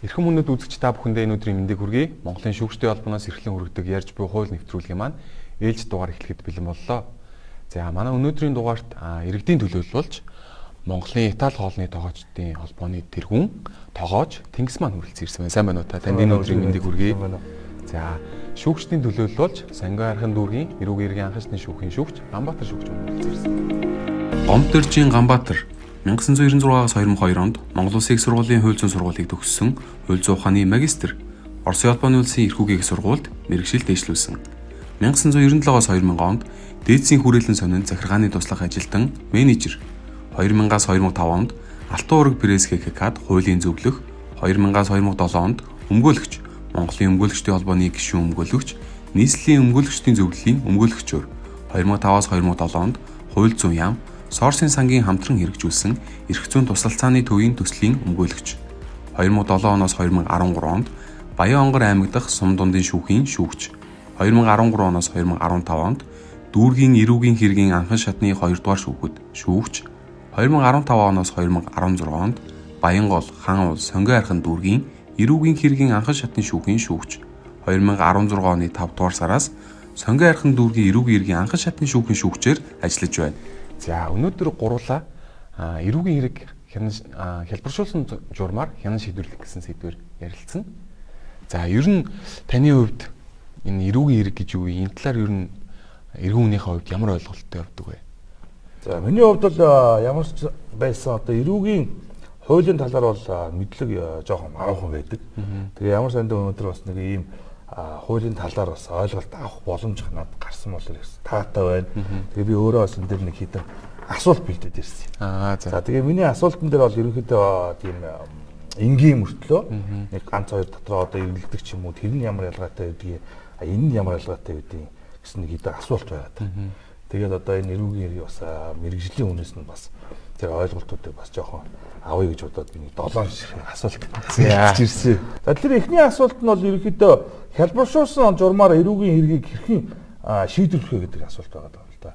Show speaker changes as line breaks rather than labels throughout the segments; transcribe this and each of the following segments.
Эрхэм хүнүүд үзэгч та бүхэндээ энэ өдрийн мэндийг хүргэе. Монголын шүүгчдийн холбооноос эрхлэн хүргэдэг ярьж буй хууль нэвтрүүлгийн маань ээлж дугаар эхлэхэд бэлэн боллоо. За манай өнөөдрийн дугаарт иргэдийн төлөөлөлж Монголын Итали хоолны тоогоочдын холбооны тэргүүн тоогооч Тэнгис маань хүрэлцэн ирсэн байна. Сайн байна уу та? Танд энэ өдрийн мэндийг хүргэе. За шүүгчдийн төлөөлөлж Сангай архын дүүргийн эрүүгийн иргэн анхны шүүхийн шүүгч Ганбаатар шүүгч хүрэлцэн ирсэн.
Гомдөржийн Ганбаатар 1996-аас 2002 онд Монгол Улсын их сургуулийн хууль зүйн сургуулийг төгссөн хууль зүйн ухааны магистр. Оросын улбаны улсын эрхүүгийн их сургуульд мэргэжил дэвшлүүлсэн. 1997-аас 2000 онд дээдсийн хүрээлэн сонинд захиргааны туслах ажилтан менежер. 2000-аас 2005 онд Алтан уураг пресс ХКК-д хуулийн зөвлөх, 2000-аас 2007 онд өмгөөлөгч, Монголын өмгөөлөгчдийн холбооны гишүүн өмгөөлөгч, нийслэлийн өмгөөлөгчдийн зөвлөлийн өмгөөлөгчөөр, 2005-аас 2007 онд хууль зүйн яам, Сорсын сангийн хамтран хэрэгжүүлсэн эрх зүйн тусалцааны төвийн төслийн өмгөөлөгч. 2007 оноос 2013 онд Баян-Онгор аймаг дахь Сум дундын шүүхийн шүүгч. 2013 оноос 2015 онд Дүүргийн эрүүгийн хэргийн анхан шатны 2 дугаар шүүхэд шүүгч. 2015 оноос 2016 онд Баянгол, Хан уул, Сонгой архын дүүргийн эрүүгийн хэргийн анхан шатны шүүхийн шүүгч. 2016 оны 5 дугаар сараас Сонгой архын дүүргийн эрүүгийн хэргийн анхан шатны шүүхийн шүүгчээр ажиллаж байна.
За өнөөдөр гурлаа эрүүгийн хэрэг хялбаршуулсан журмаар хянан шийдвэрлэх гэсэн сэдвээр ярилцсан. За ер нь таны хувьд энэ эрүүгийн хэрэг гэж юу вэ? Энэ талаар ер нь эрүүн хүнийхээ хувьд ямар ойлголттой явдаг вэ?
За миний хувьд бол ямар ч байсан одоо эрүүгийн хуулийн талаар бол мэдлэг жоохон агаархан байдаг. Тэгээ ямар санд өнөөдөр бас нэг ийм хуулийн талаар бас ойлголт авах боломж надад гарсан бол таатай байна. Тэгээ би өөрөө бас энэ дээр нэг хэдэн асуулт бэлдээд ирсэн. За тэгээ миний асуултан дээр бол ерөнхийдөө тийм энгийн мөртлөө нэг ганц хоёр дотроо одоо эвлэлдэг ч юм уу тэр нь ямар ялгаатай байдгийг энэ нь ямар ялгаатай байдгийг гэсэн нэг хэдэн асуулт байгаад. Тэгээд одоо энэ эрүүгийн хэрэг бас мэрэгжлийн хүнээс нь бас тэр ойлголтуудыг бас жоохон авъя гэж бодоод би нэг 7 асуулт ирсэн. За тэр эхний асуулт нь бол ерөнхийдөө хялбаршуулсан журмаар эрүүгийн хэргийг хэрхэн шийдвэрлэх вэ гэдэг асуулт байгаа юм л да.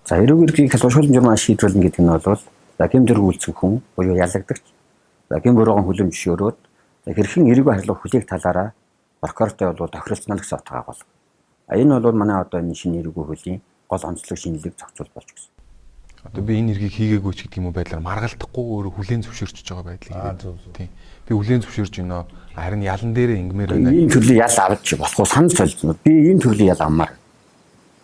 За эрүүгийн хэргийг хялбаршуулсан журмаар шийдвэрлэнэ гэдэг нь бол за гэм зэрэг үйлцэх хүн буюу ялагдагч. За гэм буруухан хүлээн зөвшөөрөөд хэрхэн эрүүгийн харилцааг хүлээх талаараа прокуратуртай бол тохиролцоно гэсэн утгаар бол. Энэ бол манай одоо энэ шинэ эрүүгийн хуулийн гол онцлог шинэлэг зохицуул болж гисэн.
Одоо би энэ хэргийг хийгээгүй ч гэдэг юм уу байдлаар маргалдахгүй өөрөө хүлээн зөвшөөрч байгаа байдлыг. Тийм. Би хүлээн зөвшөөрж байна. Харин ялан дээрээ ингэмээр байна.
Энэ төрлийн ял авч болохгүй санал солилцсон. Би энэ төрлийн ял авмаар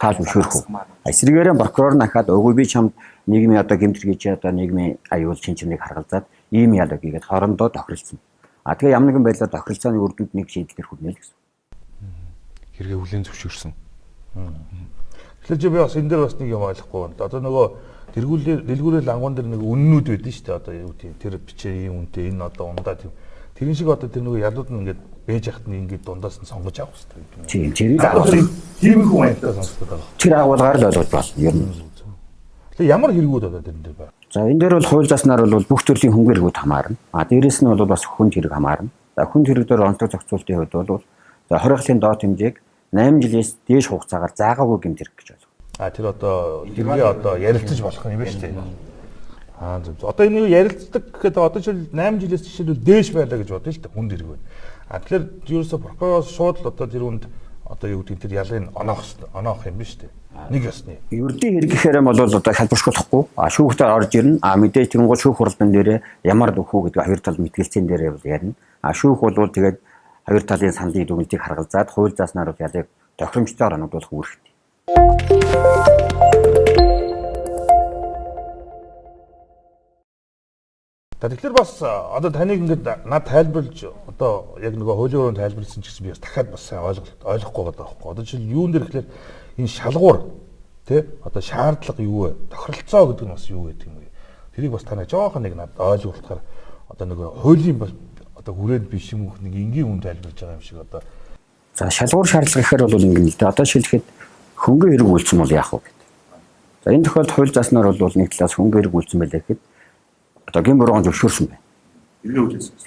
таал зөвшөөрөх үү. Эсрэгээрээ прокурор нахаад үгүй би чамд нийгмийн одоо гэмтэргийч одоо нийгмийн аюул шинжлэхийг харгалзаад ийм ял өгьгээд хоорондоо тохиролцсон. Тэгээ ямар нэгэн байдлаар тохиролцооны үр дүнд нэг шийдэлээр хүрнэ л гэсэн.
Хэрэгээ хүлээн зөвшөөрсөн.
Тэгэхээр чи би бас энэ дээр бас нэг юм ойлгохгүй байна. Одоо нөгөө дэлгүүрийн лангуун дээр нэг үннүүд байдэн шүү дээ. Одоо юу тийм тэр бичээ ийм үнэтэй энэ одоо ундаа тийм тэрэн шиг одоо тэр нөгөө ялууд нь ингээд бэж яхад нь ингээд дундаас нь сонгож авах хэрэгтэй.
Тийм тэрийг
тийм хүн айтаа сонсдог байгаа.
Тэр агуулгаар л ойлгож байна. Ер нь.
Тэгээ ямар хэрэгүүд одоо тэрэн дээр байна?
За энэ дээр бол хууль заснаар бол бүх төрлийн хөнгө хэрэгүүд хамаарна. Дээрээс нь бол бас хүнд хэрэг хамаарна. За хүнд хэрэг дээр онцлог зохицуултын хувьд бол за 20 жилийн доод хэмжээг 8 жилээс дээш хугацаагаар заагаагүй гэмт хэрэг гэж байна.
Тэр одоо тэргээ одоо ярилцаж болох юм байна шүү дээ. Зөв. Одоо энэ ярилцдаг гэхэд одоо жишээл 8 жилээс жишээлбэл дээш байлаа гэж бодъё л дээ хүнд хэрэг байна. Тэгэхээр ерөөсө прокуророос шууд л одоо тэр хүнд одоо юу гэдэг тэр ялын оноох юм биш үү? Нэг ёсны.
Ердийн хэрэг гэхээр бол одоо хялбаршуулахгүй шүүхтээр орж ирнэ. Мэдээж тэнгуул шүүх хурлын дээр ямар дөхөө гэдэг хоёр тал мэтгэлцэн дээр бол ярина. Шүүх бол тэгээд хоёр талын саналын дүгнэлтийг харгалзаад хууль зааснаар бол ялыг тохиромжтойгоор оногдуулах үүрэгтэй.
Тэгэхээр бас одоо таныг ингээд над тайлбарлаж одоо яг нөгөө хуулийн өрөөнд тайлбарласан ч гэсэн би бас дахиад бас сайн ойлгохгүй байгаа байхгүй. Одоо жишээл юун дээр гэхээр энэ шалгуур тий одоо шаардлага юу вэ? Тохиролцоо гэдэг нь бас юу гэдэг юм бэ? Тэрийг бас танай жоохон нэг надад ойлгуулахаар одоо нөгөө хуулийн одоо хүрээнд биш юм уу нэг энгийн хүн тайлбарлаж байгаа юм шиг одоо.
За шалгуур шаардлага гэхээр бол ингэ л дээ. Одоо шилжихэд хөнгө хэрэг үйлцсэн бол яах вэ гэдэг. За энэ тохиолдолд хууль зааснаар бол нэг талаас хөнгө хэрэг үйлцсэн байлаа гэхэд одоо гэм буруухан зөвшөөрсөн байна.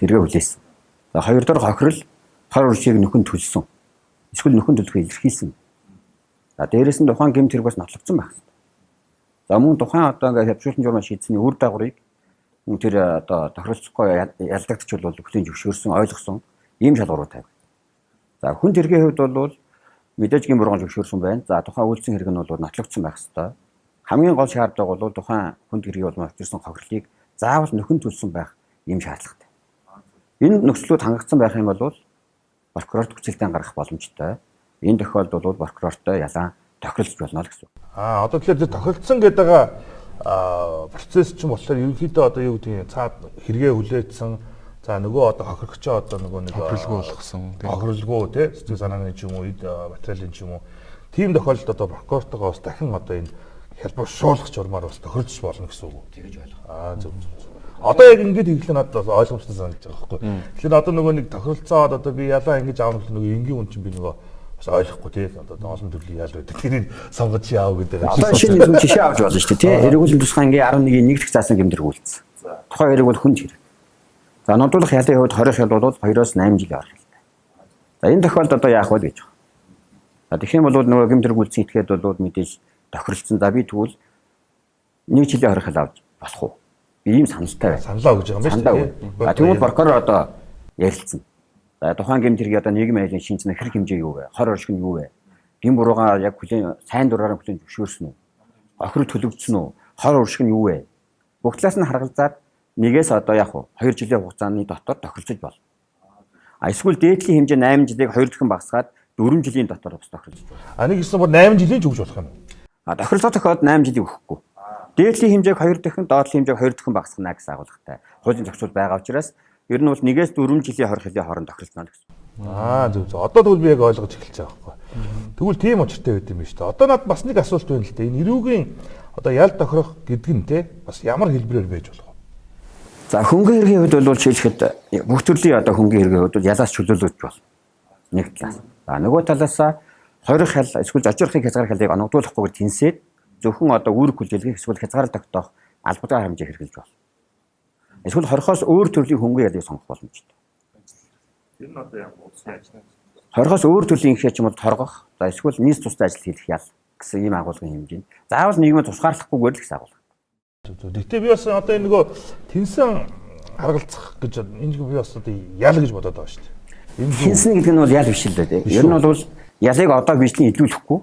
Сэргээ хүлээсэн. За хоёр дахь хохирол хор уршиг нөхөн төлсөн. Эсвэл нөхөн төлөхөө илэрхийлсэн. За дээрээс нь тухайн гэмт хэрэг бас нотлогдсон байх. За мөн тухайн одоо ингээд хавчуулсан журмаа шийдсэний үр дагаврыг тэр одоо тохиролцохгүй ялдагдчих бол бүтээн зөвшөөрсөн ойлгосон ийм шалгуурууд тавь. За хүн төргийн хувьд бол мэдээж гэмбурган зөвшөөрсөн байна. За тухайн үйлцэн хэрэг нь бол нотлогдсон байх ёстой. Хамгийн гол шаардлага бол тухайн хүн төргийн болон авчирсан хохирлыг заавал нөхөн төлсөн байх ийм шаардлагатай. Энэ нөхцлүүд хангагдсан байх юм бол прокурорт хүчилтийн гаргах боломжтой. Энэ тохиолдолд бол прокурортой ялан тохиролцож болно л гэсэн.
Одоо тэгэхээр тохиролцсон гэдэг байгаа процесс чинь болохоор ерөнхийдөө одоо юу гэдгийг цаад хэрэгээ хүлээсэн. За нөгөө одоо хохирогчоо одоо нөгөө нэг
хохирлгүй болгосон
хохирлгүй тий сэтгэл санааны ч юм уу материалын ч юм уу тийм тохиолдолд одоо прокурортойгоо бас дахин одоо энэ хялбаршуулах журмаар бас тохиролцож болно гэсэн үг.
Тэгэж ойлгоо.
Зөв. Одоо яг ингэж хэлэх надад бас ойлгомжтой санагдаж байгаа байхгүй. Тэгэхээр одоо нөгөө нэг тохиролцоод одоо би ялаа ингэж аавна гэх нөгөө энгийн үн чинь би нөгөө бас ойлгохгүй тий одоо олон төрлийн ял байдаг. Тэрийг сонгож яав гэдэг.
Одоо шинэ нэг жишээ авч болно шүү дээ тий. Эргүүлэн тусгаангийн 11-ийн 1 дэх заасан гэмтрэг үйлдсэн. Тухайн хэрэг бол хүн хэрэг. За нодуулах ялын хувьд 20 хэл бол 2-8 жилийн арга хэлтэй. За энэ тохиолдолд одоо яах вэ гэж байна. За тэгэх юм бол нөгөө гэмтрэг үйлдсэн этгээд бол мэдээж тохиролцсон. За би тэгвэл 1 жилийн 20 хэл авч болох уу? Би ийм саналтай байна.
Саналаа өгж байгаа юм байна шүү дээ.
А тэгвэл прокурор одоо ярилцсан. За тухайн гэмтрийг одоо нийгмийн айлын шинжлэх хэрэг хэмжээ юу вэ? Хор оршиг нь юу вэ? Гин буруугаа яг хүлээн сайн дураараа хүлээн зөвшөөрсөн үү? Охир төлөгдсөн үү? Хор оршиг нь юу вэ? Бүх талаас нь харгалзаад нэгээс одоо яг 2 жилийн хугацааны дотор тохиролцож болно. А эсвэл дээдлийн хэмжээ 8 жилийг 2 дахин багасгаад 4 жилийн дотор бас тохиролцож байна.
Нэг гэсэн бол 8 жилийн ч өгж болох юм.
А тохиролцоо тохиолдолд 8 жилийг өгөхгүй. Дээдлийн хэмжээг 2 дахин, доотлын хэмжээг 2 дахин багасгана гэсэн агуулгатай. Хуулийн зохицуул байгаа учраас ер нь бол 1-ээс 4 жилийн 20 жилийн хооронд тохиролцоно гэсэн.
Зөв. Одоо тэгвэл би яг ойлгож эхэлж байгаа байхгүй. Тэгвэл тийм учиртай байд юм байна шүү дээ. Одоо надад бас нэг асуулт байна л дээ. Энэ эрүүгийн одоо ял тохирох гэдэг нь те бас ямар хэлбэрээр байж болох вэ?
За хөнгөн хэргийн хувьд бол шийдэхэд бүх төрлийн одоо хөнгөн хэргийн хувьд ялаас чөлөөлөж болно. Нэг талаас. За нөгөө талаас 20 хэл эсвэл зочрохыг хязгаар хэлийг оногдуулахгүйгээр тэнсээд зөвхөн одоо үүрэг хүлээлгэх эсвэл хязгаар тогтоох албатай хэмжээ хэрэгжилж болно. Эсвэл 20-оос өөр төрлийн хөнгөн ялыг сонгох боломжтой. Тэр нь одоо яг яаж 20-оос өөр төрлийн их юм бол торгох, за эсвэл нийс тустай ажил хийх ял гэсэн ийм агуулгын хэмжээнд. Заавал нийгмээ тусгаарлахгүйгээр л гэсэн агуулга.
Гэхдээ би бас одоо энэ нөгөө тэнсэн харгалзах гэж энэ би бас одоо ял гэж бодоод байгаа шүү дээ.
Тэнсэн гэдэг нь бол ял биш л дээ. Ер нь бол ялыг одоо бичлэн илүүлэхгүй.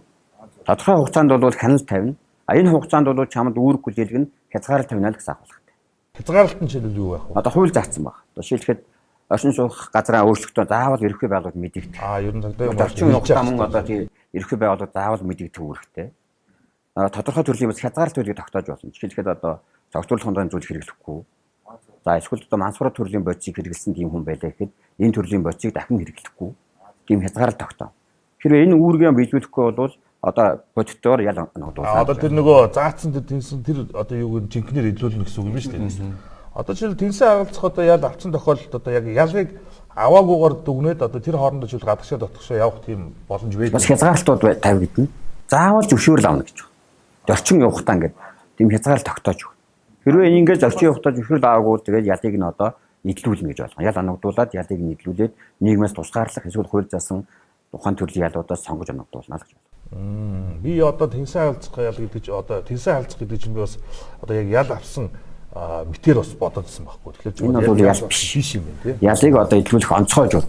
Тодорхой хугацаанд бол хяналт тавина. А энэ хугацаанд бол чамд үүрэг хүлээлгэн хязгаарлалт тавина л гэсэн агуулгатай.
Хязгаарлалт нь жишээлбэл юу байх вэ?
Одоо хууль заасан баг. Одоо жишээлхэд орчин суух газраа өөрчлөлтөө заавал ерөнхий байгууллагад мэдэгдэх.
Ер нь тогтоо
орчин хугацаа мөн одоо тийм ерөнхий байгууллагад заавал мэдэгдэх үүрэгтэй. Тодорхой төрлийн бас хязгаарлалт төлөв тогтоож болно. Жишээлхэд одоо цогцлуулах хундаа зүйл хэрэглэхгүй. За эсвэл одоо мансвар төрлийн бодисыг хэрэглэсэн тийм хүн байлаа гэхэд энэ төрлийн бодисыг дахин хэрэглэхгүй. Тийм хязгаарлалт тогтоо. Тэгэхээр энэ үүргээ биелүүлэхгүй бол одоо бодитоор ял оногдуулсан.
Одоо тэр нөгөө заацсан тэр тэнсэн тэр одоо юуг жинкнэр илүүлнэ гэсэн үг юм шүү дээ. Одоо жишээл тэнсэн харгалзах одоо ял авсан тохиолдолд одоо яг ялыг аваагүйгээр дүгнээд одоо тэр хоорондоо жишээл гадагшаа дотгошоо явах тийм боломж байдаг.
Бас хязгаарлалтууд тавь гэдэн. Заавал зөвшөөрөл авна гэж байна. Орчин явахтаа ингээд тийм хязгаарлалт тогтоож байна. Хэрвээ ингэж орчин явахтаа зөвшөөрөл аваагүй тэгээд ялыг нь одоо нийтлүүлнэ гэж байна. Ял оногдуулаад ялыг нийтлүүлээд нийгмээс тусгаарлах эсвэл хууль заасан тухайн төрлийн ялуудаас сонгож оногдуулна л гэж байна.
Би одоо тэнсэн харгалзах ял гэдэг чинь одоо тэнсэн харгалзах гэдэг чинь би бас одоо яг ял авсан мэтэр бас бодоодсэн байхгүй. Тэгэхээр
энэ бол ял биш
юм байна тийм.
Ялыг одоо илрүүлэх онцгойж байна.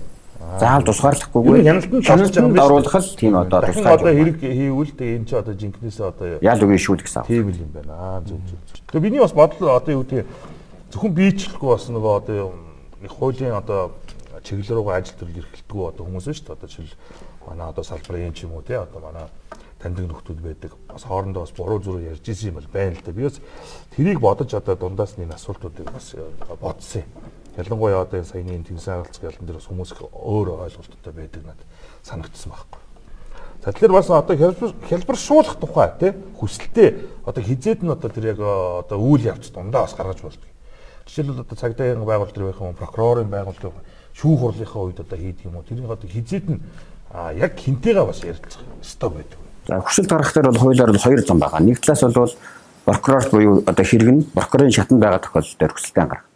Заавал тусгаарлахгүйгээр хяналтанд оруулах л тийм одоо
тусгаарлах. Одоо хэрэг хийвэл тэгээ энэ ч одоо жинкнээс одоо
ял үгүй шүү гэсэн.
Тийм юм байна. Зөв. Тэгээ миний бас бодлоо одоо юу гэдэг зөвхөн биечлэхгүй бас нөгөө одоо их хуулийн одоо чиглэл рүү ажил төрөл эрхэлдэггүй одоо хүмүүс шүү дээ. Одоо жишээл манай одоо салбарын ч юм уу тий одоо манай таньдаг нөхдүүд байдаг. Бас хоорондоо бас буруу зүрх ярьж исэн юм бол байна л да. Би бас тэрийг бодож одоо дундаас нэг асуултуудыг бас бодсон юм. Ялангуяа одоо энэ саяны тэнсэн харгалзах ялан дээр бас хүмүүс өөр ойлголттой байдаг надад санагдсан байхгүй. За тэгэхээр бас одоо хялбаршуулах тухай тий хүсэлтээ одоо хизээд нь одоо тэр яг одоо үйл явц дундаа бас гаргаж болдог. Жишээлбэл одоо цагдаагийн байгууллага төр байх юм, прокурорын байгууллага, шүүх хурлынхаа үед одоо хийдэг юм уу? Тэрийг одоо хизээд нь яг хинтэйгээ бас ярилцах ёстой байдаг.
За хүсэлт гаргах дээр бол хуулиар бол хоёр зам байгаа. Нэг талаас бол прокурор буюу одоо хэрэг нь прокурорын шатанд байгаа тохиолдолд хүсэлтээ гаргах.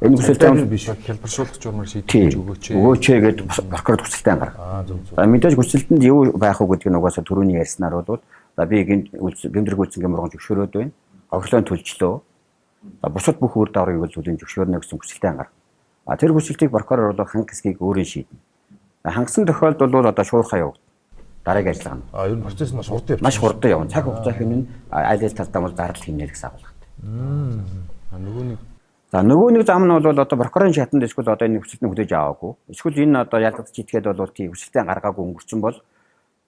Энэ хүсэлтээ
биш хялбаршуулах журмаар шийдэж өгөөч.
Өгөөч гэдэг прокурор хүсэлтээ гаргах. За мэдээж хүсэлтэнд юу байх уу гэдэг нь угаасаа түрүүний ярьснаар бол за би гэмтрэг үйлцэнгийн мурган зөвшөөрөөд байна. Оглоон төлжлөө. Бусад бүх үр дагаврыг бол төлийн зөвшөөрнө гэсэн хүсэлтэй ангаар. Тэр хүсэлтийг прокурор бол хангах хэсгийг өөрөө шийднэ. Хангасан тохиолдолд бол одоо шуурхай явагдана. Дараагийн ажиллагаа нь.
Ер нь процесс маш хурдан явж.
Маш хурдан явна. Цаг хугацаа хэмнэн аль аль талдаа бол зардал хэмнэх гэсэн агуулгатай. Нөгөө нэг зам нь бол одоо прокурорын шатанд эсвэл одоо энэ хүсэлтийг хүлээж аваагүй. Эсвэл энэ одоо ялгагдчих итгээд бол тийм хүсэлтээ гаргаагүй өнгөрцөн бол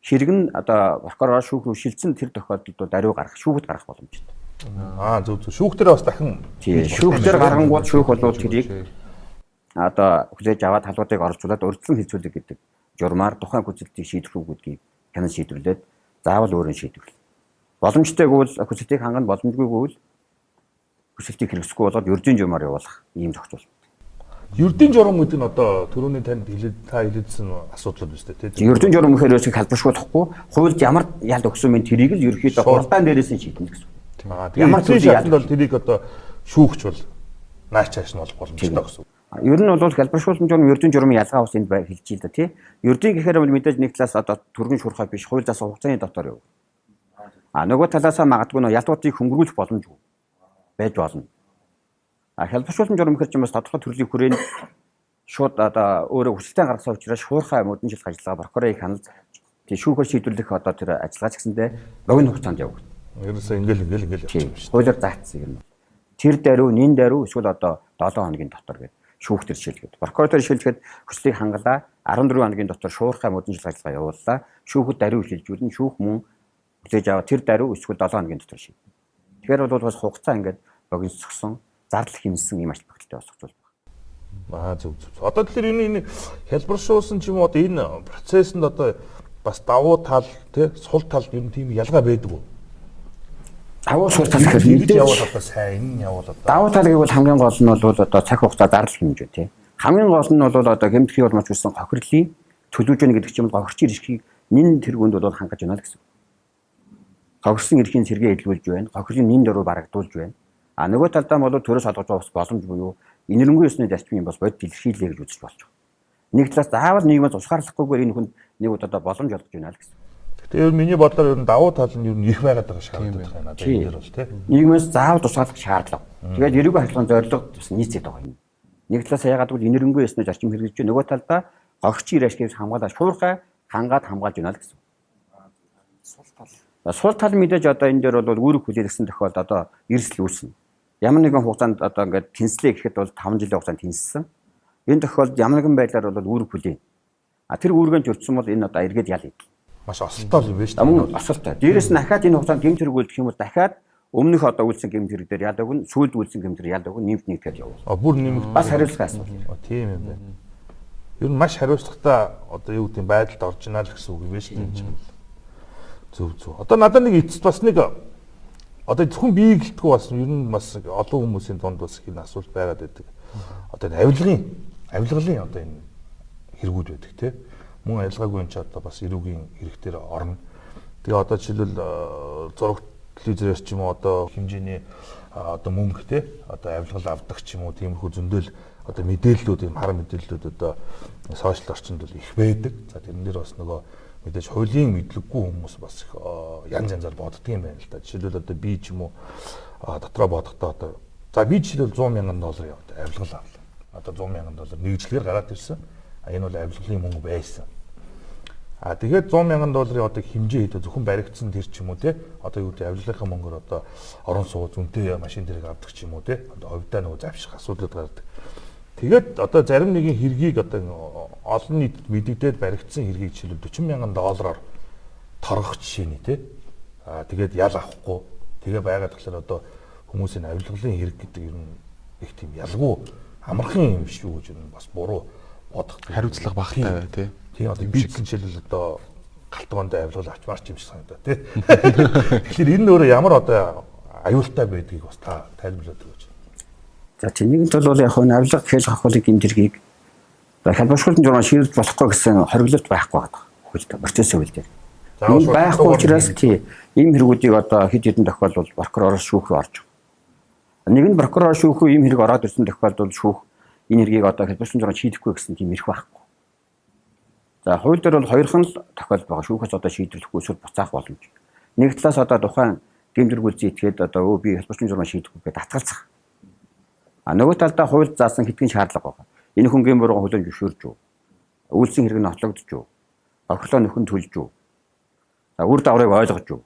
хэрэг нь одоо прокурор шүүх рүү шилжсэн тэр тохиолдолд бол даруй гаргах, шүүхэд гаргах боломжтой.
Зөв. Шүүхтэр бас дахин
шүүхтэр гаргангууд шүүх бол тэрийг одоо хүлээж аваад талуудыг оролцуулаад урьдчилан хэлцүүлэх гэдэг журмаар тухайн хүсэлтийг шийдэх үгүүдийг хянан шийдвэрлээд заавал өөрөө шийдвэрлэх. Боломжтойгүй бол хүсэлтийг хангана, боломжгүйгүй бол хүсэлтийг хэрэгсэхгүй болоод ердийн журмаар явуулах ийм зохицуул.
Ердийн журам гэдэг нь одоо түрүүний танд хэлээдсэн асуудал биш үү?
Ердийн журам гэхээр өсөж халбаршуулахгүй, хуульд ямар ял өгсөн мэн тэрийг л ерөөхдөө хурдан дээрээс нь шийднэ гэсэн.
Ямар зүйлийг бол тэрийг одоо шүүгч бол наач цааш нь болох боломжтой гэсэн.
Ер нь бол хэлбэршүүлсэн журам ердийн журмын ялгаа ус энд хэлж ий да тий. Ердийн гэхээр бол мэдээж нэг талаас одоо түргэн шуурхай биш хууль засаг хугацааны дотор явна. Нөгөө талаасаа магадгүй нөө ялгуудыг хөнгөрүүлэх боломжгүй байж болно. Хэлбэршүүлсэн журам гэхээр ч юм бас тодорхой төрлийн хүрээнд шууд одоо өөрөө хүсэлтээ гаргасан учраас шуурхай модон шилх ажиллагаа прокурорыг ханал тий шүүхөөр шийдвэрлэх одоо тэр ажиллагаа ч гэсэндээ богино хугацаанд явагдана.
Ерөөсөө ингээл явчихсан шүү дээ.
Хуулиар заагдсан юм. Тэр даруй, нин даруй эсвэл одоо 7 хоногийн дотор гэдэг шүүхтэр шилжгээд. Прокуратор шилжгээд хүслийг хангалаа 14 хоногийн дотор шуурхай модон шилх ажиллагаа явууллаа. Шүүхэд даруй шилжүүлнэ. Шүүх мөн хүлээж аваа тэр даруй эсвэл 7 хоногийн дотор шийднэ. Тэгэхээр бол бас хугацаа ингээд богиносгсон, зардал хэмнсэн юм ажил багталтай босгоцвол байна.
Зөв. Одоо тэгэхээр энэ хэлбэршүүлсэн ч юм уу одоо энэ процессд одоо бас давуу тал тий сул тал юм тийм ялгаа байдаг уу?
Давуу сул тал гэхээр
мэдээж явал одоо сайн энэ явал одоо
давуу тал гэвэл хамгийн гол нь бол одоо цаг хугацаа зардал хэмжээ тий. Хамгийн гол нь бол одоо гэмтгий болмоч үсэн хохирлын төлөвлөж өгнө гэдэг чинь гохирчин эрхийг нин тэргүүнд бол хангаж байна л гэсэн. Гохирсон эрхийн сэргээ илрүүлж байна. Гохирлын нин дөрөв барагдуулж байна. Нөгөө талдаа бол төрөөс олгож байгаа боломж буюу инэрэнгүй ёсны зарчмын бас бодит илэрхийлээ гэж үзэж болж байна. Нэг талаас заавал нийгмээс усгаарлахгүйгээр энэ хүнд нэг удаа боломж олгож байна л гэсэн.
Тэгэхээр миний бодлоор ер нь давуу тал нь ер нь их байгаад байгаа шаардлагатай байна. Одоо энэ дэр бол тий.
Нийгмээс заавал тусгаарлах шаардлага. Тэгээд эрүүг харилцааны зорилго бас нийцээд байгаа юм. Нэг талаас яагаад гэвэл инэрэнгүй ёсны зарчим хэрэгжиж байгаа. Нөгөө талдаа гогчийн ирашкээс хамгаалаад шуурхай хангаад хамгаалж байна л гэсэн. Сул тал мэдээж одоо энэ дээр бол үүрэг хүлээлгсэн тохиолдолд одоо эрсдэл үүснэ. Ямар нэгэн хугацаанд одоо ингээд тэнцлээ гэхэд бол 5 жилийн хугацаанд тэнцсэн. Энэ тохиолдолд ямар нэгэн байдлаар бол үүрэг хүлээн. Тэр үүргэнд өртсөн бол энэ одоо эргээд ял идэл.
Маш осолтой юм байна шүү
дээ. Мөн осолтой. Дээрээс нь дахиад энэ хугацаанд гэмт хэрэг үлдэх юм бол дахиад өмнөх одоо үйлсэн гэмт хэрэг дээр ял өгнө, сүүлд үйлсэн гэмт хэрэг ял өгнө, нэмт нэгтгэж явуул.
Бүр нэмэх
бас хариуцлага асуул.
Тийм юм байна. Ер нь маш хариуцлагатай одоо юу гэдэг байдалд орж ийна л гэсэн үг юм байна шүү дээ. Зөв. Одоо надад нэг эцэст бас нэг одоо зөвхөн бие гэлтгүй бас ер нь бас олон хүмүүсийн дунд бас энэ асуулт байгаад байдаг. Одоо энэ авилгалын одоо энэ хэрэгүүд байдаг тийм. Мөн ажиллагаагүй юм чи одоо бас эрүүгийн хэрэгтээр орно. Тэгээ одоо жишээлбэл зураг телевизээс ч юм уу одоо хэмжээний одоо мөнгө тийм одоо авилгал авдаг ч юм уу тиймэрхүү зөндөл одоо мэдээллүүд юм хар мэдээллүүд одоо сошиал орчинд бол их байдаг. За тэрэн дээр бас нөгөө мэдээж хуулийн мэдлэггүй хүмүүс бас их янз янзаар боддөг юм байна л да. Жишээлбэл одоо би ч юм уу дотроо бодохдоо одоо за би жишээлбэл $100,000 яваад авилгал авлаа. Одоо $100,000 нэгжлэгээр гараад ирсэн. Энэ бол авилгалын мөнгө байсан. Тэгээд $100,000 одоо хэмжээ хийдэг зөвхөн баригдсан тэр ч юм уу те одоо юу гэдэг авилгалынхаа мөнгөөр одоо орон сууц үнэтэй машин дээрээ авдаг ч юм уу те одоо хувьдаа нөгөө завших асуудлууд гардаг. Тэгээд одоо зарим нэгэн хэргийг одоо олон нийтэд мэдэгдээд баригдсан хэргийг жишээлбэл $40,000 торгох жишээний те тэгээд ял авахгүй тэгээ байгаад тэгэхээр одоо хүмүүсийн авилгалын хэрэг гэдэг юм их тийм ялгүй амархан юм шүү гэж юм бас буруу бодох
хариуцлага багтай тий.
Тийм одоо би жишээлбэл одоо галтгоонд авилгал авчмаар ч юм шиг санагдаа тий. Тэгэхээр энэ өөрөө ямар одоо аюултай байдгийг бас та тайлбарлаад өгөөч.
За тийм нэгэнт бол яг нь авилга хэл хавхлыг энэ зэргийг хэлбэршүүлсэн журмаа шийдэж болохгүй гэсэн хориглолт байхгүй байгаа. Хөлтэй процесс үйл дээр. Энэ байхгүй учраас тийм ийм хэрэгүүдийг одоо хэд хэдэн тохиолдолд прокуророос шүүх рүү орж байгаа. Нэгэн прокурор шүүх рүү ийм хэрэг ороод ирсэн тохиолдолд шүүх энэ хэргийг одоо хэлбэршүүлсэн журмаа шийдэхгүй гэсэн тийм эрх байхгүй. За хууль дээр бол хоёрхан л тохиолдол байгаа. Шүүхээс одоо шийдвэрлэхгүй эсвэл буцаах боломж. Нэг талаас одоо тухайн гэмт хэрэг үйлцээ итгээд одоо би хэлбэршүүлсэн журмаа шийдэхгүй гэдээ татгалзах Нөгөө талдаа хууль заасан хэдхэн шаардлага байна. Энэ хүнгийн буруу хуулийн зөвшөөрж үү? Үйлсийн хэрэг нь нотлогдож үү? Охирлоо нөхөн төлж үү? Үр дагаврыг ойлгож үү?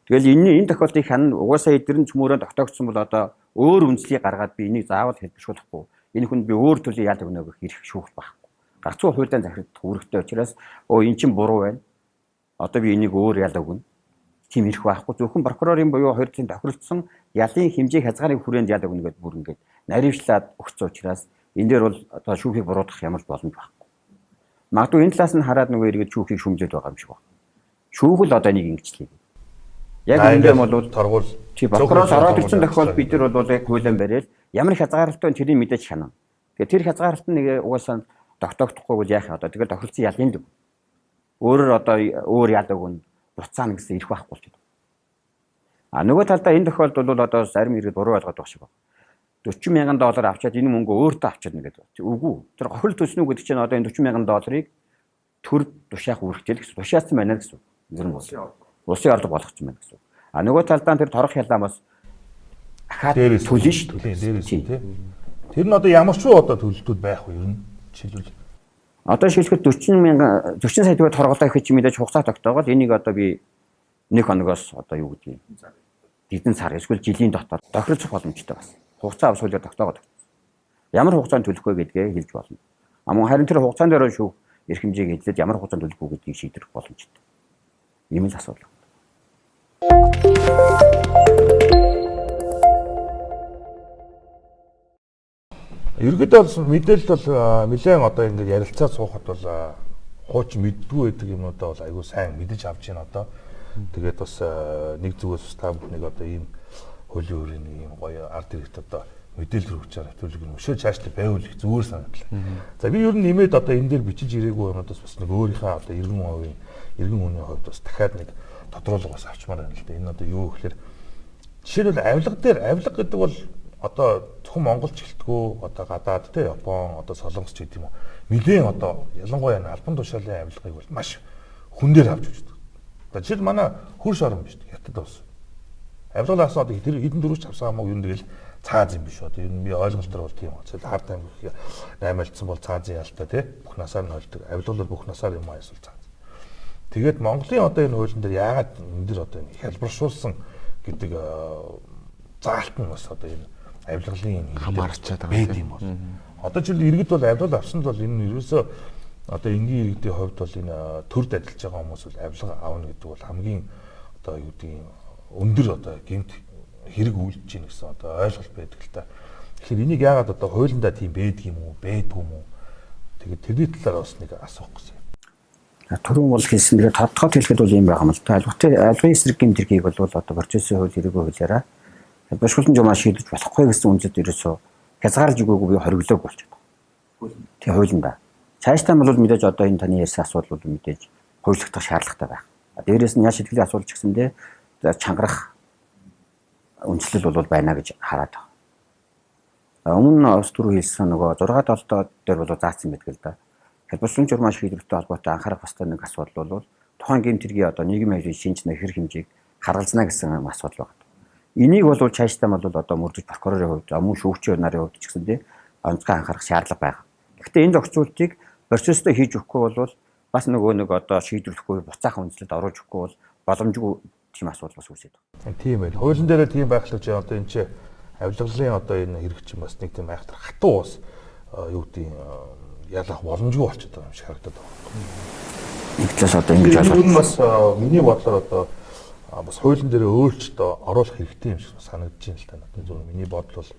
Тэгэл энэ тохиолдлыг хань угаасаа эдгэрэн цөмөрөө тогтоогдсон бол одоо өөр үндслийг гаргаад би энийг заавал хэлбэршүүлэхгүй. Энэ хүнд би өөр төрлийн ял өгнө гэх эрх шүүх байхгүй. Гацуу хуультай захирагдах үүрэгтэй учраас энэ чинь буруу байна. Одоо би энийг өөр ял өгнө. Тийм эрх байхгүй. Зөвхөн прокурорын буюу хоёр талын тохиролцсон ялын хэмжээг хязгаарын хүрээнд ял өгнө гэдээ бүр ингээд наривчлаад өгсөн учраас энэ дээр бол одоо шүүхийг буруутгах ямар ч боломж байхгүй. Магадгүй энэ талаас нь хараад нөгөө иргэд шүүхийг шүмжээд байгаа юм шиг байна. Шүүх л одоо нэг ингэчлээ. Яг энэ бол
торгуул
прокурор ороод ирсэн тохиолдолд бид нар бол яг хуулиан бариад ямар хязгаарлалттай тэрийг мэдээж хянана. Тэгэхээр тэр хязгаарлалт нэг угаасаа тогтоогдохгүй бол яах вэ? Одоо тэгэл тохиролцсон ял энэ. Өөрөөр одоо өөр ял өгнө. Буцаана гэсэн ирэх байхгүй болчиход. Нөгөө талдаа энэ тохиолдолд бол одоо зарим иргэд буруу ойлгоод байгаа шиг байна. $40,000 авчаад энэ мөнгө өөртөө авчаад нэг гэдэг. Үгүй. Тэр хохирол төснө үү гэдэг чинь одоо энэ $40,000-ыг төр тушаах үүрэгтэй л гэсэн. Тушаасан байна гэсэн. Ер нь бол. Улсын орлого болгоцсон байна гэсэн. Нөгөө талдаа тэр торох ялаа бас ахаад төлнө шүү.
Дээрээс тий. Тэр нь одоо ямар ч одоо төлөлтүүд байх вэ ер нь жишээлбэл.
Одоо шилхэд 40 сая төгрөг торгуулаа гэхэд чи мэдээж хугацаа тогтоогоод энийг одоо би 1 хоногоос одоо юу гэдгийг хэдэн сар эсвэл жилийн дотор тохиролцох боломжтой бас. Хугацаа авсуулаар тогтоогоод. Ямар хугацаанд төлөх вэ гэдгээ хэлж болно. Мөн харин тэр хугацаанд дээр шүүх эрх хэмжээг хэлээд ямар хугацаанд төлөх үү гэдгийг шийдэх боломжтой. Ийм л асуудал.
Ерөнхийдөө бол мэдээлэл бол нэлээд одоо ингээд ярилцаад суухад бол хууч мэддгүй байдаг юмудаа бол айгүй сайн мэдэж авч байна одоо. Тэгээд бас нэг зүгээс та бүхнийг одоо ийм хуулийн өрөөний ийм гоё ард иргэд одоо мэдээлэл өгч байгаа төлөв нь өшөө цаашдаа байвал их зүгээр санагдлаа. За би ер нь нэмээд одоо энэ дээр бичиж ирээгүй юмудаас бас нэг өөрийнхөө одоо иргэн хүний хувьд бас дахиад нэг тодруулга бас авчмаар байна л да. Энэ одоо юу гэхээр жишээлбэл авилга гэдэг бол одоо зөвхөн Монголч гэлтгүү одоо гадаад те Япон одоо Солонгос ч гэдэг юм уу. Нэгэн одоо ялангуяа албан тушаалын авилгыг бол маш хүн дээр авч үздэг. Одоо жишээл манай хөрш орон биш хятад бас. Авилгалаас одоо тэр хэдэн дөрөвч авсан хамаагүй юм тэгэл цааз юм биш одоо ер нь би ойлголтоор бол тийм байна. Хард аймаг наймаалцсан бол цаазын ялтай те бүх насаар нь хойлдог. Авилгал бол бүх насаар юм аясвал цааз. Тэгээд Монголын одоо энэ хуулийн дээр яагаад энэ дэр одоо энэ хялбаршуулсан гэдэг заалт нь бас одоо энэ авилгалын
хамаарчаад байгаа
юм бол. Одоо жишээл иргэд бол авилгал авсан бол энэ ерөөсөө одоо энгийн иргэдийн хувьд бол энэ төрд ажиллаж байгаа хүмүүс бол авилга аавна гэдэг бол хамгийн одоо юу гэдгийг өндөр одоо гэмт хэрэг үйлдэж гин гэсэн одоо ойлголт байдаг л та. Тэгэхээр энийг яагаад одоо хуулиндаа тийм байдаг юм уу, байдгүй юм уу? Тэгээд тэрний талаар бас нэг асуух гэсэн юм.
Түрүүн бол хэлсэн тэгээд тодтоод хэлэхэд бол юм байгаа юм л та. Албан эсрэг гэмтэргийг бол одоо процессын хууль хэрэггүй хуулиараа бошгуулсан жумаа шийдэж болохгүй гэсэн үндэд ерөөсөө хязгаарлаж өгөөгүй би хориглоог болчиход. Тэгээ хуулинда. Цаашдаа бол мэдээж одоо энэ таны ярьсан асуудал бол мэдээж хуулигдах шаардлагатай байх. Дээрээс нь яа шийтгэлийн асуудал ч гэсэндээ чангарах үндэслэл бол байна гэж хараад байгаа. Өмнө ус түрүү хэлсэн нөгөө 6 толтоо дээр бол заасан байдаг л да. Бошгуулсан жумаа шийдвэртэй холбоотой анхаарах бастай нэг асуудал бол тухайн гэмтэргийн одоо нийгмийн шинжнэх хэр хэмжээг харгалзнаа гэсэн асуудал байна. Энийг бол цаашдаа бол одоо мөрдөж прокурорын хувьд мөн шүүгчийн нарын хувьд ч гэсэндээ онцгой анхаарах шаардлага байна. Гэхдээ энэ зохицуултыг процесстэй хийж өгөхгүй бол бас нэг одоо шийдвэрлэхгүй буцаах үндэслэлд оруулж өгөхгүй бол боломжгүй тийм асуудал бас үүсэж байна.
Тийм байл. Хуулийн дээр тийм байх л гэж одоо энэ чинь авилгалын одоо энэ хэрэг чинь бас нэг тийм айхтар хатуу бас юу гэдэг ялах боломжгүй болчиход байгаа юм шиг харагдаад байна.
Нэг талаас одоо ингэж
ойлгох нь бас миний бодлоор одоо бас хуулийн дээр өөрчлөлт оруулах хэрэгтэй юм шиг санагдаж байна л та надад зөв миний бодол бол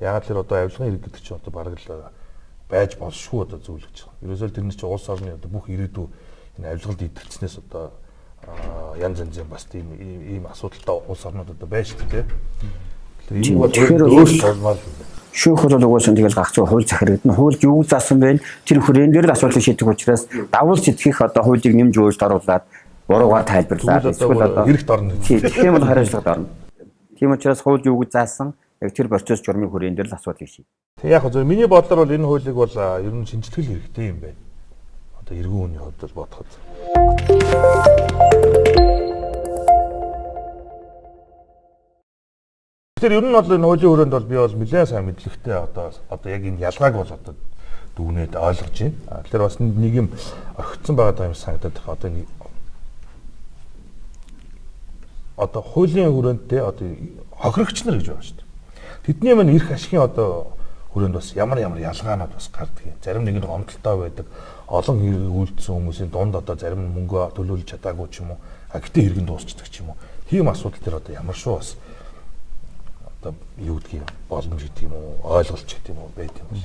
яагаад тэр одоо авилгын хэрэг гэдэг чинь одоо бараг л байж болшгүй одоо зүйл гэж байна. Ерөөсөө тэрний чинь улс орны одоо бүх ирээдүй энэ авилгалд идэгцснээс одоо янз янзын бас тийм ийм асуудалтай улс орнууд одоо байж шүү дээ. Тэгэхээр энэ бол өөрчлөлт болмаар
шүүх бол угаасаа тэгэл гагцуу хууль захирагдана. Хууль юу заасан бэ? Тэр хүрээн дээр л асуудал шийдэх учраас давуу сэтгэх одоо хуулийг нэмж өөрчлөлт оруулаад буруугаар тайлбарлаад эсвэл одоо
хэрэгт орно.
Тийм бол хариуцлагад орно. Тийм учраас хууль юу гэж заасан яг тэр процесс журмын хүрээн дээр л асуудал шийд.
Тэг яг зөв миний бодлоор бол энэ хуулийг бол ер нь шинжилгэл хэрэгтэй юм байна. Одоо иргэн хүний хувьд бол бодоход. Тэгэхээр ер нь бол энэ хуулийн хүрээнд бол би бол нэлээд сайн мэдлэгтэй одоо яг энэ ялгааг бол одоо дүгнээд ойлгож байна. Тэгэхээр бас нэг юм орхигдсон байгаа юм санагдаад байна. Одоо хуулийн хүрээндээ одоо хохирогч нар гэж байгаа шүү дээ. Тэдний маань эрх ашигын одоо хүрээнд бас ямар ялгаанууд бас гардаг юм. Зарим нэг нь гомдолтой байдаг. Олон хэрэг үйлдсэн хүмүүсийн дунд одоо зарим нь мөнгө төлөвлөж чадаагүй ч юм уу. Гэтэ хэрэгэн дуусчдаг ч юм уу. Тийм асуудал дээр одоо ямар шүү бас одоо юу гэдгийг боломж гэдэг юм уу, ойлголч гэдэг юм уу байт юм бол.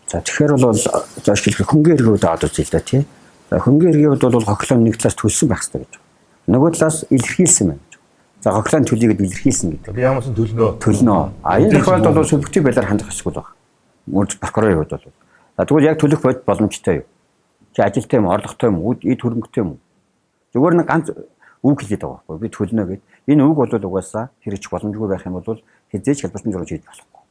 За тэгэхээр бол за жишээлбэл хөнгөн эргүүд аваад үзье л да тий. За хөнгөн эргийн хувьд бол хохлон нэг талаас төлсөн байх хэрэгтэй гэж. Нөгөө талаас илэрхийлсэн байна. За хохлон төлөйгээд илэрхийлсэн гэдэг.
Би ямарсан төлнө.
А энэ тохиолдолд бол сүлбэгтэй байдлаар хандах хэсгүүд байна. Мөрд прокурорын хувьд бол. За тэгвэл яг төлөх бод боломжтой юу? Чи ажилтай юм, орлоготой юм, эд хөрөнгөтэй юм уу? Зүгээр нэг ганц үг хэлээд байгаа байхгүй. Би төлнө гэд. Энэ үг бол угаасаа хэрэгжих боломжгүй байх юм бол хязгаарч хэлбэртэн зурж хийж болохгүй.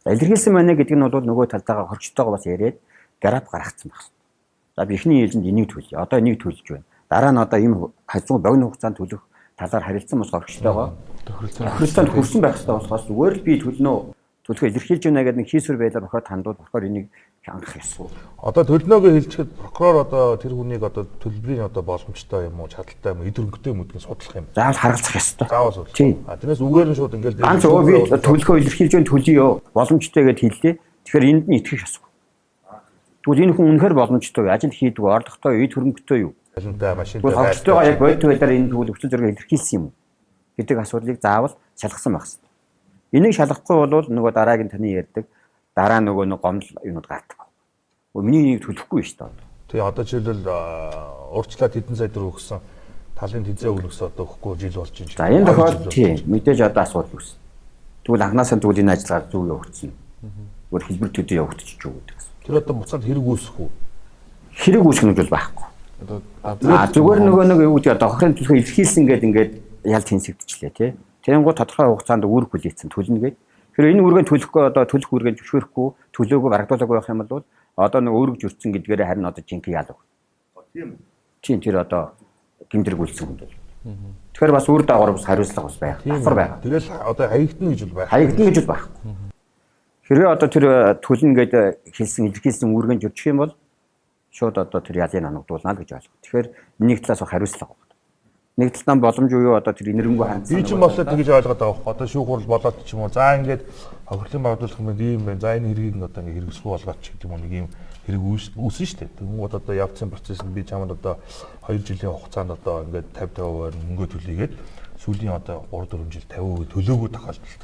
За илэрхийлсэн байна гэдэг нь бол нөгөө талдаагаа хорчтойгоо бас яриад гараад гаргацсан байна. За би эхний ээлжинд энийг төлье. Одоо энийг төлж байна. Дараа нь одоо ийм хажуу богино хугацаанд төлөх талаар харилцсан бас хорчтойгоо тохиролцоонд хүрсэн байх хэрэгтэй болохоос зүгээр л би төлнө төлөхөө илэрхийлж байна гэдэг нэг хийсвэр байдлаар бохоод хандвал болохоор энийг хангах ёсгүй.
Одоо төлнөөгөө хэлчихэд прокурор одоо тэр хүнийг одоо төлбөрийн одоо боломжтой юм уу, чадaltaй юм уу, эд хөрөнгөтэй юм уу гэдгийг судлах юм.
Заавал харгалзах ёстой.
Заавал судлах. А тэрнээс үгээр нь шууд ингээл
ганц би төлөхөө илэрхийлж байна төлөё боломжтой гэдээ хэллээ. Тэгэхээр энд нь итгэх ёсгүй. Тэгвэл энэ хүн үнэхээр боломжтой ажил хийдэг, орлоготой, эд хөрөнгөтэй юу?
Алинтай машинтай
хайртайгаа яг бодит байдлаар энэ тэгвэл өвчин зэрэг илэрхийлсэн юм уу гэдэг асуудлыг заавал шалгасан байх хэрэгтэй. Энийг шалгахгүй бол нөгөө дараагийн таны ярьдаг дараа нөгөө нэг гомдол юмуд гардаг. Миний төлөхгүй шүү дээ.
Тэгээ одоо жишээлбэл урьдчилаад хэдэн сая төгрөг өгсөн талын тэнцээ өгнөс одоо өгөхгүй жил болж байна.
За энэ тохиолдолд тийм мэдээж одоо асуудал үүснэ. Тэгвэл анхнаасаа тэгвэл энэ ажиллагаа зөв явагдсан. Зүгээр хэлбэр төдий явагдчих юу гэдэг.
Тэр одоо буцаад хэрэг үүсэх үү?
Хэрэг үүсэх нь бол байхгүй. Зүгээр нөгөө нэг юу гэдэг одоо хохирын төлөхөө илэрхийлсэн гэдэг ингээд ялт хинсэгдчихлээ тий. Тэнгууд тодорхой хугацаанд үүрэг хүлээсэн төлнө гэдэг. Тэгэхээр энэ үүргээ төлөхгүй одоо төлөх үүргээ зөвшөөрөхгүй төлөөгөө гаргуулаагүй байх юм бол одоо нэг өөрөг жүрцэн гэдгээр харин одоо жинхэнэ яалав. Тийм үү? Тийм тэр одоо гэмдрэг үлдсэн хүн бол. Тэгэхээр бас үр дагавар бас хариуцлага бас байх. Давхар байх.
Тэгэл одоо хаягдна гэж бол байх.
Хаягдна гэж бол байхгүй. Хэрвээ одоо тэр төлнө гэдэг хэлсэн илэрхийлсэн үүргээ жүрчих юм бол шууд одоо тэр ялыг анагдуулна л гэж ойлгоо. Тэгэхээр нэг талаас хариуцлага байна. Нэг талдаа боломж уу одоо тэр инэрэнгүй хандсан.
Би ч юм болоо тэгж ойлгоод байгаа байхгүй. Одоо шүүх хурал болоод ч юм уу. За ингээд хохирлын байгууллага юм ийм байна. За энэ хэргийг одоо ингээд хэрэгсгүй болгооч гэдэг юм уу. Нэг ийм хэрэг үүсэн шүү дээ. Тэнгууд одоо явцсан процесс нь би чамд одоо 2 жилийн хугацаанд одоо ингээд 50% мөнгө төлөйгээд сүүлийн одоо 3 4 жил 50% төлөөгүй тохиолдолд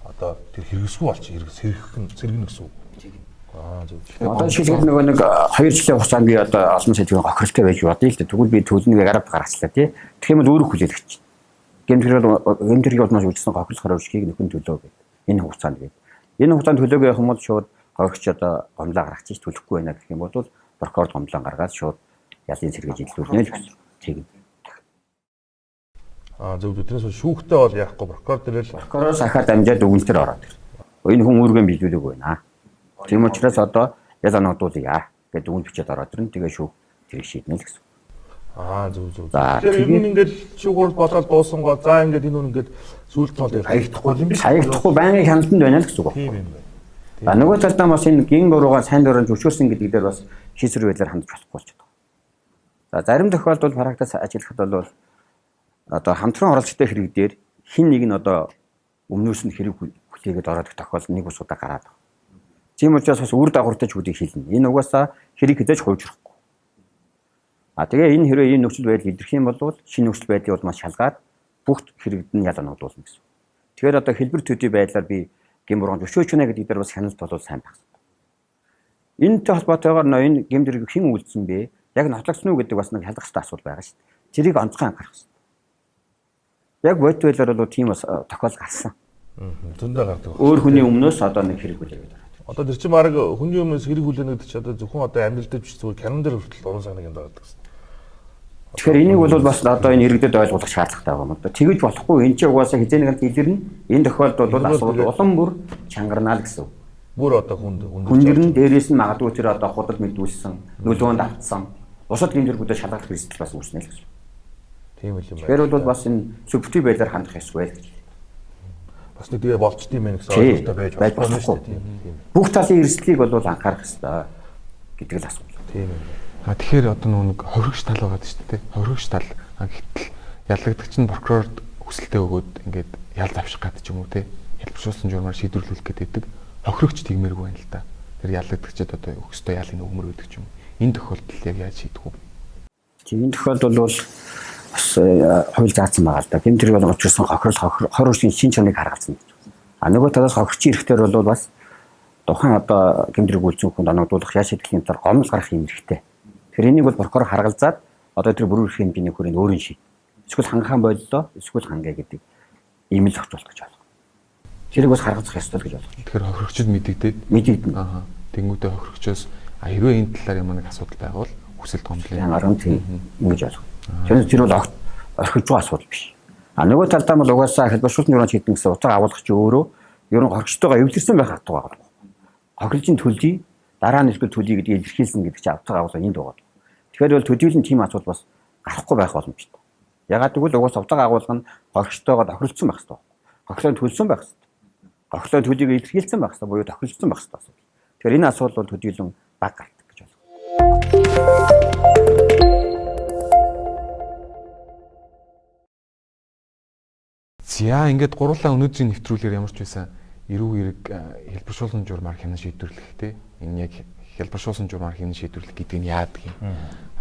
одоо тэр хэрэгсгүй болчих сэргэн гэсэн үг.
Одоо жишээлбэл нөгөө нэг 2 жилийн хугацаанд би одоо олон сэдвийн хохиролтой байж бодъё л дээ. Тэгвэл би төлнөгийг арав гаргачлаа тий. Тэгэх юм бол өөрөө хүлээлгэж. Гэмтрийг бол маш үлдсэн хохирол харуулшгийг нөхөн төлөө гэдэг. Энэ хугацаанд гэдэг. Энэ хугацаанд төлөөгүй явах юм бол шууд хохирогч одоо гомлоо гаргачих төлөхгүй байна гэх юм бол прокурор гомлоо гаргаад шууд ялын сэргээж илрүүлнэ л гэсэн. Тийм.
Зөв тэрнээс шүүхтэй бол яахгүй прокурор дээрэл
прокурор сахаад амжаад өгүүлэлтээр ороод ир. Энэ хүн үүргэн биелүүлэг байна. Тийм учраас одоо ял анагдуулъя гэдэг үгэн бичээд ороод ирнэ. Тэгээ шүүх тэрийг шийднэ л гэсэн.
Зөв. Тэгэхээр юм ингээд шүүх болоод дуусан гоо за ингээд энэ хүн ингээд сүүлд нь хаягдахгүй юм биш.
Хаягдахгүй байнгын хяналтанд байна л гэсэн үг.
Тийм юм байна.
Нөгөө талдаа бас энэ гин буруугаа сайн дуран зөвшөөрсөн гэдэг дээр бас хийсвэр байдлаар хандж болохгүй болчиход байна. За зарим тохиолдолд практикаас ажиллахад бол одоо хамтран оролцоотой хэрэг дээр хин нэг нь одоо өмнөөс нь хэрэг хүлээгээд ороод их тохиолдол нэг ус удаа гараад байна. Тийм учраас бас үр дагавартай ч үдийг хэлнэ. Энэ угаасаа хэрэг хэзээ ч хуульчрахгүй. Тэгээ энэ хэрэг энэ нөхцөл байдал илэрх юм бол шинэ нөхцөл байдлыг бол маш шалгаад бүх хэрэгд нь ял анагдуулна гэсэн. Тэгэхээр одоо хэлбэр төдий байдлаар би гэм бурган зөвшөөрч байна гэдэг дээр бас хяналт бол сайн байх. Энэтэй холбоотойгоор энэ гэмдрийг хэн үлдсэн бэ? Яг нотлогдсон уу гэдэг бас нэг шалгах хэрэгтэй асуудал байгаа шүү дээ. Тэрийг онцгой анхаарах хэрэгтэй. Яг бодит байдлаар бол тийм бас тохиол гарсан.
Зөндөө гардаг.
Өөр хүний өмнөөс одоо нэг хэрэг үлээгээд байна.
Одоо тэр чинь баг хүний өмнөөс хэрэг хүлээнэ гэдэг чинь одоо зөвхөн одоо амьдралдаа биш зүгээр канон дээр хүртэл уран санааг юм байгаа гэсэн.
Тэгэхээр энийг бол бас одоо энэ иргэдэд ойлгуулах шаардлагатай байгаа юм да. Тэгэж болохгүй энэ чинь угаасаа хизээ нэгэн илэрнэ. Энэ тохиолдолд бол асуудал улам бүр чангарнаа л гэсэн.
Бүр одоо
хүндэрн дээрээс нь магадгүй тэр одоо худал мэдүүлсэн, нөлөөнд автсан. Бусад гэмдэргүүдэд шалгах хэрэгсэл бас үүснэ л гэсэн.
Тийм л юм байна.
Тэгэхээр бол бас энэ субъектив байдлаар хандах ёсгүй л гэж.
бас нэг тэгээ болчтой юм гэсэн
Тий,
ойлголттой
байж
болно
болохгүй.
шүү дээ. Тийм.
Бүх талын эрсдлийг бол анхаарах хэрэгтэй гэдэг л асуулт.
Тийм ээ.
Тэгэхээр одоо нэг ховрогч тал байгаа шүү дээ. Ховрогч тал. Гэтэл ялагдагч нь прокурорд хүсэлтээ өгөөд ингээд ялд авчих гад ч юм уу те. Хэлбэршүүлсэн журмаар шийдвэрлэх гэдэг. Хохирогч тиймэргүй байна л да. Тэр ялагдагчид одоо өкстэй ялын өгмөр өгдөг ч юм. Энэ тохиолдолд яг яаж шийдэх вэ?
Тийм тохиолдолд бол бас хууль заасан байгаа л да. Гэмтрийг бол учирсан хохирогчийн шин чанарыг харгалзана. А нөгөө талаас хохирогчийн эрэхтэр бол бас тухайн одоо гэмтрийг үйлцэн хүнд оногдуулах яа шийдэхин талаар гомдол гарах юм хэрэгтэй. Тэгэхээр энийг бол прокурор харгалзаад одоо тэр бүрэн эрхийн хэмжээний хүрээнд өөрийн шийд. Эсвэл хангахан боллоо, эсвэл хангай гэдэг ийм л зохицуулах гэж байна. Тэрийг бас харгалзах ёстой гэж байна.
Тэгэхээр хохирогчд мэдэгдэнэ. Аа. Тэнгүүдээ хохирогчоос хэрвээ энэ талаар юм нэг асуудал байвал хүсэлт гомдлын
харин тийм ингэж байна. Тэр бол орхижгүй асуудал биш. А нөгөө талдаа бол угаасаа хэлбэршүүлсэн журмаар хийдэг гэсэн утга агуулгах чи өөрөө ер нь хохирогчтойгоо эвлэрсэн байх хатуу байгаа. Хохирлын төлөй дараа нь эсвэл төлөй гэдгийг илэрхийлсэн гэдэг чинь утга агуулга энд байгаа. Тэгэхээр бол төдийлөн тийм асуудал бас гарахгүй байх боломжтой. Ягаад гэвэл угаасаа утга агуулга нь хохирогчтойгоо тохиролцсон байх хэрэгтэй. Хохирлын төлсөн байх хэрэгтэй. Хохирлын төлөйг илэрхийлсэн байх хэрэгтэй буюу тохиролцсон байх хэрэгтэй. Тэгэхээр энэ асуудал бол төдийлөн баг гардаг гэж байна.
За ингээд гурлаа өнөөдрийн нэвтрүүлгээр ямар ч байсан эрүү эрэг хэлбэршүүлсэн журмаар хянан шийдвэрлэх те. Энэ яг хэлбэршүүлсэн журмаар хянан шийдвэрлэх гэдэг нь яадаг юм.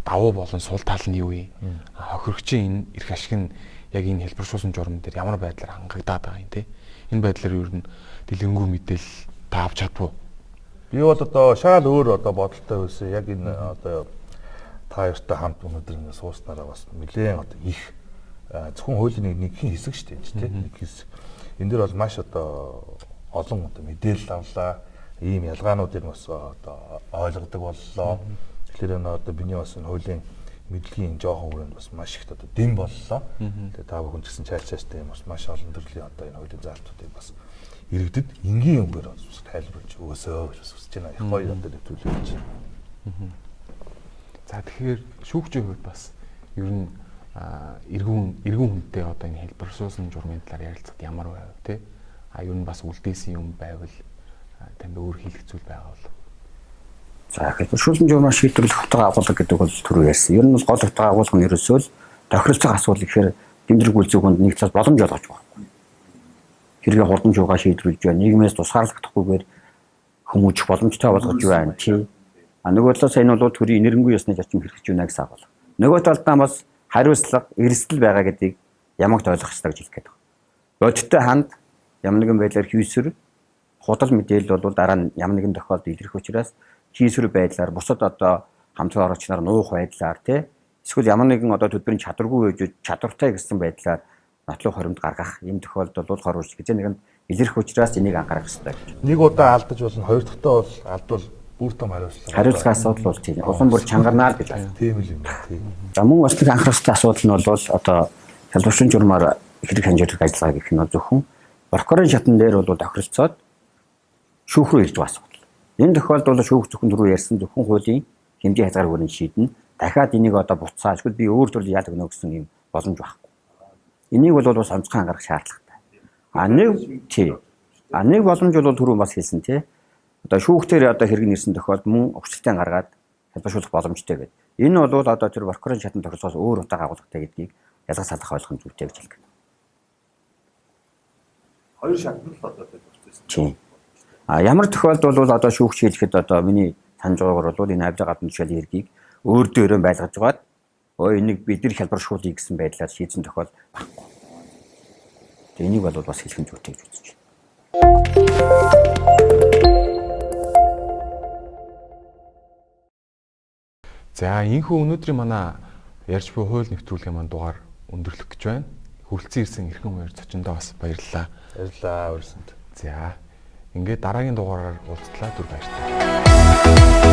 Давуу болон сул тал нь юу вэ? Хохирогчийн энэ эрх ашиг нь яг энэ хэлбэршүүлсэн журам дээр ямар байдлаар хангагдаад байгаа юм те. Энэ байдлаар ер нь дэлгэрэнгүй мэдээлэл та авч чадвуу.
Би бол одоо шал өөр одоо бодолтой байсан. Яг энэ одоо та хоёртай хамт өнөөдөр ингэ сууснараа бас нэлээд одоо их зөвхөн хуулийн нэг хэсэг шүү дээ тийм нэг хэсэг. Энэ дээр бол маш одоо олон одоо мэдээлэл авлаа. Ийм ялгаануудыг бас одоо ойлгодог боллоо. Тэгэхээр энэ одоо биний бас энэ хуулийн мэдлэгийн жоохон хүрээнд бас маш их одоо дэм боллоо. Тэгээ та бүхэн гэсэн чайлчаастай юм бас маш олон төрлийн одоо энэ хуулийн заалтуудыг бас иргэдэд энгийн үгээр бас тайлбарлаж өгөөсөө гэж хүсэж байна. Их гоё одоо нэвтрүүлж байна.
За тэгэхээр шүүгчийн хувьд бас ер нь эргүүн хүнтэй одоо энэ хэлбэршүүлсэн журмын талаар ярилцахад ямар байв те? Ер нь бас үлдээсэн юм байвал танд өөр хэлэх зүйл байгаа бол.
За хэлбэршүүлсэн журмаар шийдвэрлэх утга агуулга гэдэг бол түрүү ярьсан. Ер нь бол гол утга агуулга нь ерөөсөө л тохиролцох асуудал гэхээр гэмтрэг үйлцэг хүнд нэг талаас боломж олгож байгаа. Хэрэг хурдан жуугаа шийдвэрлэж байна. Нийгмээс тусгаарлахдахгүйгээр хүмүүжих боломжтой болгож байна чи. А нөгөө талаас энэ бол төрийн нэрнгүй ёсны зарчим хэрэгжиж байна гэсэн агуулга. Нөгөө талдаа бас хариуцлага, эрсдэл байгаа гэдгийг ямагт ойлгох хэрэгтэй гэж хэлэх гээд байна. Бодиттой ханд ямар нэгэн байдлаар хийсвэр худал мэдээлэл бол дараа нь ямар нэгэн тохиолдолд илэрх учраас хийсвэр байдлаар бусад одоо хамтран орогч нар нуух байдлаар тий эсвэл ямар нэгэн одоо төлбөрийн чадваргүй байж чадвартай гэсэн байдлаар нотлох хоримд гаргах ийм тохиолдол бол хорвож гэж нэгэнд илэрх учраас энийг анхаарах хэрэгтэй гэж.
Нэг удаа алдаж болно, хоёр дахьтаа бол алдвал бүр том хариуцлага.
Хариуцлага асуудал бол тийм. Улам бүр чангарнаа л гэж байна.
Тийм л юм байна. Тийм.
За мөн бас нэг анхаарах хэрэгтэй асуудал нь бол одоо хэлбэршүүлсэн журмаар хэрэг хянжуулах ажиллагаа гэх нь зөвхөн прокурорын шатн дээр бол тохиролцоод шүүх рүү ирж байгаа асуудал. Энэ тохиолдолд шүүх зөвхөн түрүү ярьсан зөвхөн хуулийн хэмжээ хязгаар хүрээнд шийднэ. Дахиад энийг одоо буцаа эсвэл би өөр төрлийн ял өгнө гэсэн юм боломж байхгүй. Энийг бол бас онцгой анхаарах шаардлагатай. Нэг боломж бол түрүү бас хэлсэн тий. Одоо шүүхтэр одоо хэрэг нэрсэн тохиолдолд мөн өвчлөлтөө гаргаад хэлбэршүүлэх боломжтой гэдэг. Энэ бол одоо тэр прокурорын шатны тохиолдолоос өөр утга агуулгатай гэдгийг ялгаж салах ойлгох зүйтэй гэж хэлдэг.
Хоёр шатнд л одоо процесс.
Тийм. Ямар тохиолдолд бол одоо шүүгч хэлэхэд одоо миний санаж байгаагаар бол энэ авьяа гадна тушаалын хэргийг өөр дөөрөө байлгаж байгаад энийг бид нар хэлбэршүүлъя гэсэн байдлаар шийдсэн тохиол баггүй. Энийг бол бас хэлэх нь зүйтэй гэж үзэж байна.
За энэхүү өнөөдрийн манай ярьж буй хууль нэвтрүүлгийн маань дугаар өндөрлөх гэж байна. Хүрэлцэн ирсэн эрхэм хоёр зочиндоо бас баярлалаа.
Баярлалаа өрсөнд.
За ингээд дараагийн дугаараар уулзлаа, түр баярлалаа.